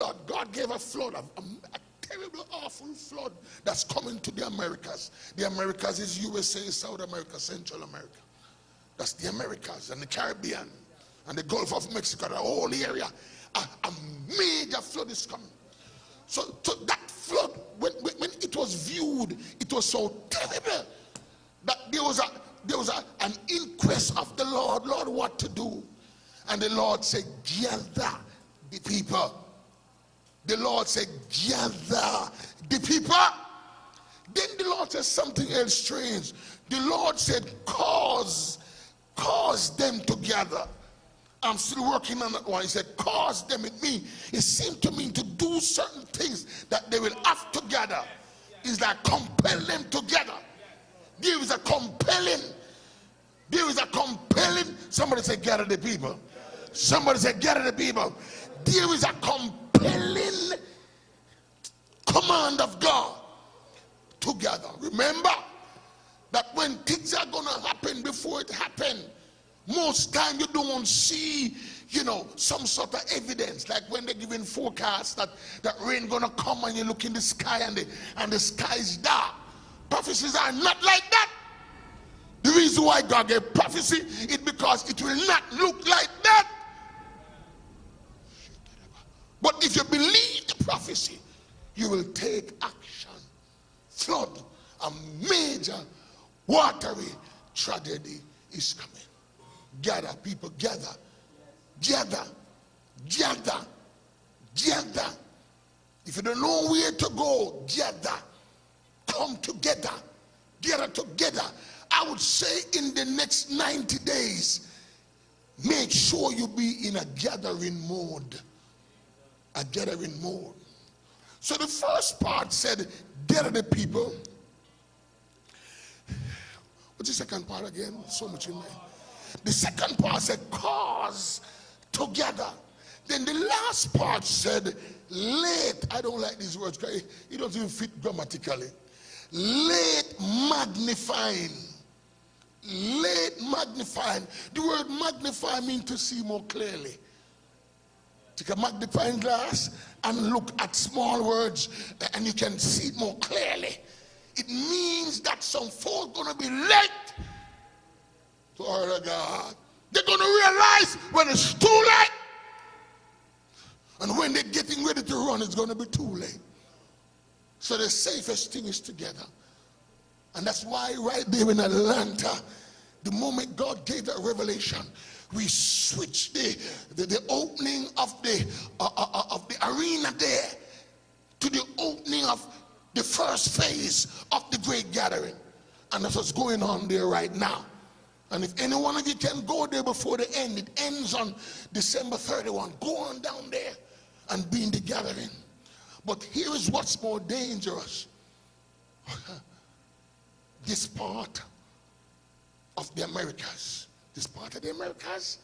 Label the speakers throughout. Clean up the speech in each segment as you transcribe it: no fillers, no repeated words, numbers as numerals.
Speaker 1: flood. God gave a flood, a terrible, awful flood that's coming to the Americas. The Americas is USA, South America, Central America. That's the Americas and the Caribbean and the Gulf of Mexico, the whole area. A major flood is coming. So that flood, when it was viewed, it was so terrible that there was an inquest of the Lord. Lord, what to do? And the Lord said, gather the people. The Lord said, gather the people. Then the Lord said something else strange. The Lord said, cause them to gather. I'm still working on that one. He said, cause them. It seemed to mean to do certain things that they will have to gather. It's like compel them together. There is a compelling. Somebody say, gather the people. Somebody say, gather the people. There is a compelling command of God to gather. Remember that when things are going to happen before it happens, most time you don't see, some sort of evidence. Like when they're giving forecasts that rain gonna come and you look in the sky and the sky is dark. Prophecies are not like that. The reason why God gave prophecy is because it will not look like that. But if you believe the prophecy, you will take action. Flood, a major watery tragedy is coming. Gather, people, gather. If you don't know where to go, gather. Come together. Gather together. I would say in the next 90 days, make sure you be in a gathering mode. A gathering mode. So the first part said, gather the people. What's the second part again? So much in there. The second part said, cause together. Then the last part said, late. I don't like these words because it doesn't even fit grammatically. Late magnifying. Late magnifying. The word magnify means to see more clearly. Take a magnifying glass and look at small words and you can see it more clearly. It means that some folks are going to be late to honor God. They're going to realize when it's too late. And when they're getting ready to run, it's going to be too late. So the safest thing is together. And that's why right there in Atlanta, the moment God gave that revelation, we switched the opening of the arena there to the opening of the first phase of the great gathering. And that's what's going on there right now. And if any one of you can go there before the end, it ends on December 31. Go on down there and be in the gathering. But here is what's more dangerous. This part of the Americas. This part of the Americas.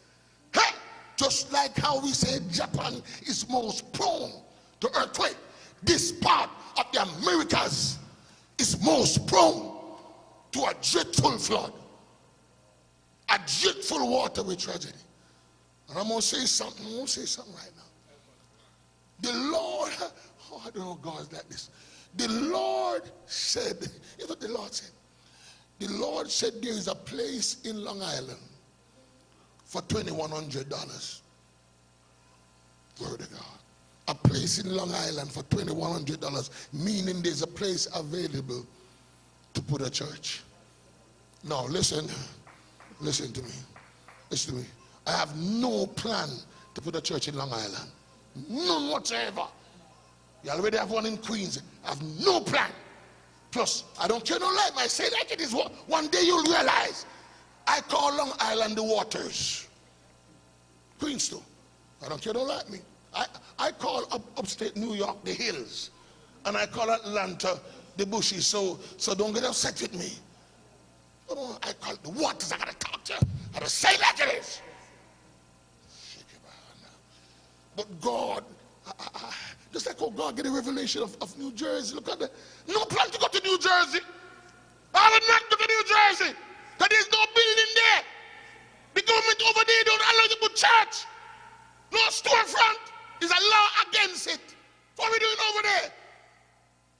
Speaker 1: Hey! Just like how we say Japan is most prone to earthquake. This part of the Americas is most prone to a dreadful flood. A dreadful watery tragedy. And I'm going to say something. Right now. The Lord, I don't know God's like this. The Lord said, you know what the Lord said? The Lord said there is a place in Long Island for $2,100. Word of God. A place in Long Island for $2,100, meaning there's a place available to put a church. Now listen to me. Listen to me. I have no plan to put a church in Long Island. None whatsoever. You already have one in Queens. I have no plan. Plus, I don't care no lie. I say like it is. One day you'll realize I call Long Island the waters. Queens too. I don't care no like me. I call upstate New York the hills. And I call Atlanta the bushes. So don't get upset with me. Oh, I call it the waters. I gotta talk to you. I gotta say like it is. But God, just like how God get a revelation of New Jersey. Look at that. No plan to go to New Jersey. I will not go to New Jersey. Because there's no building there. The government over there don't allow you to put church. No storefront. there's a law against it. What are we doing over there?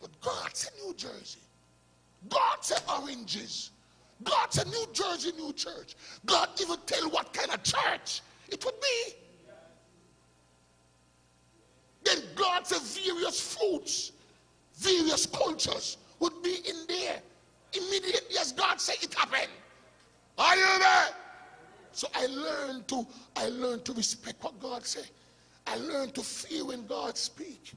Speaker 1: But God said New Jersey. God said oranges. God said New Jersey, new church. God even tell what kind of church it would be. Then God said various foods, various cultures would be in there. Immediately as God said, it happened. Are you there? So I learned to respect what God said. I learned to feel when God speaks.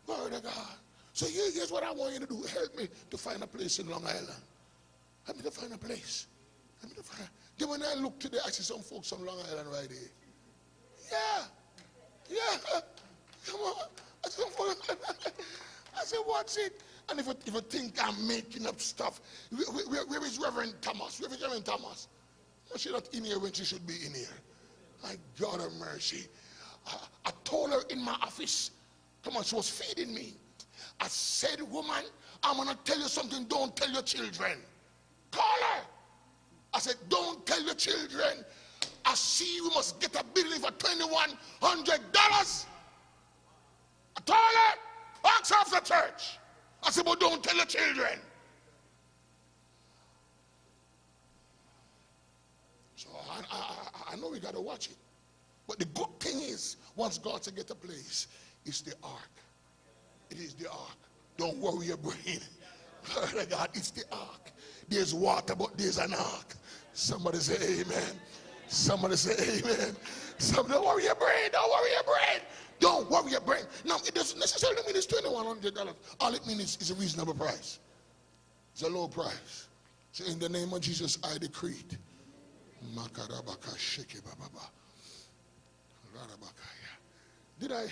Speaker 1: Glory to God. So here's what I want you to do. Help me to find a place in Long Island. Help me to find a place. Help me to find. Then when I look today, I see some folks on Long Island right here. Yeah. Come on. I said, what's it? And if you think I'm making up stuff, where is Reverend Thomas? Where is Reverend Thomas? No, she's not in here when she should be in here. My God of mercy. I told her in my office, come on, she was feeding me. I said, woman, I'm going to tell you something, don't tell your children. Call her. I said, don't tell your children. I see you must get a building for $2,100. I told her, ask her for church. I said, but don't tell your children. So I know we got to watch it. But the good thing is, once God said get a place, it's the ark. It is the ark. Don't worry your brain. God, it's the ark. There's water, but there's an ark. Somebody say amen. Somebody say amen. Don't worry your brain. Don't worry your brain. Don't worry your brain. Now, it doesn't necessarily mean it's $2,100. All it means is a reasonable price. It's a low price. So in the name of Jesus, I decree it. Did I?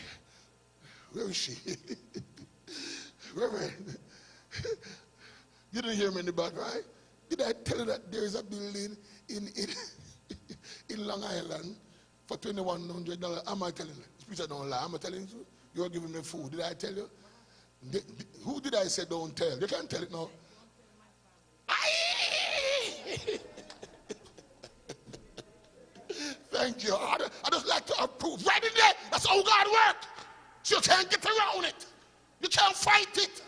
Speaker 1: Where is she? Reverend, you didn't hear me in the back, right? Did I tell you that there is a building in Long Island for $2,100? Am I telling you? Speaker don't lie. Am I telling you? You're giving me food. Did I tell you? Who did I say don't tell? You can't tell it now. Thank you. I just like to approve. Right in there. That's how God works. So you can't get around it. You can't fight it.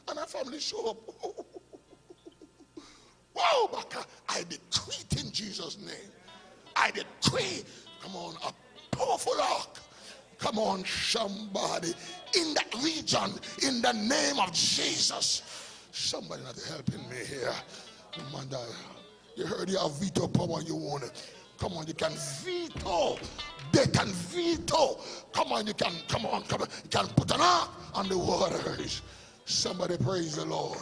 Speaker 1: And our family show up. Whoa, Baka. I decree it in Jesus' name. I decree, come on, a powerful ark. Come on, somebody in that region, in the name of Jesus. Somebody not helping me here. You heard you have veto power, you want it. Come on, you can veto. They can veto. Come on, you can, come on. You can put an ark on the waters. Somebody praise the Lord.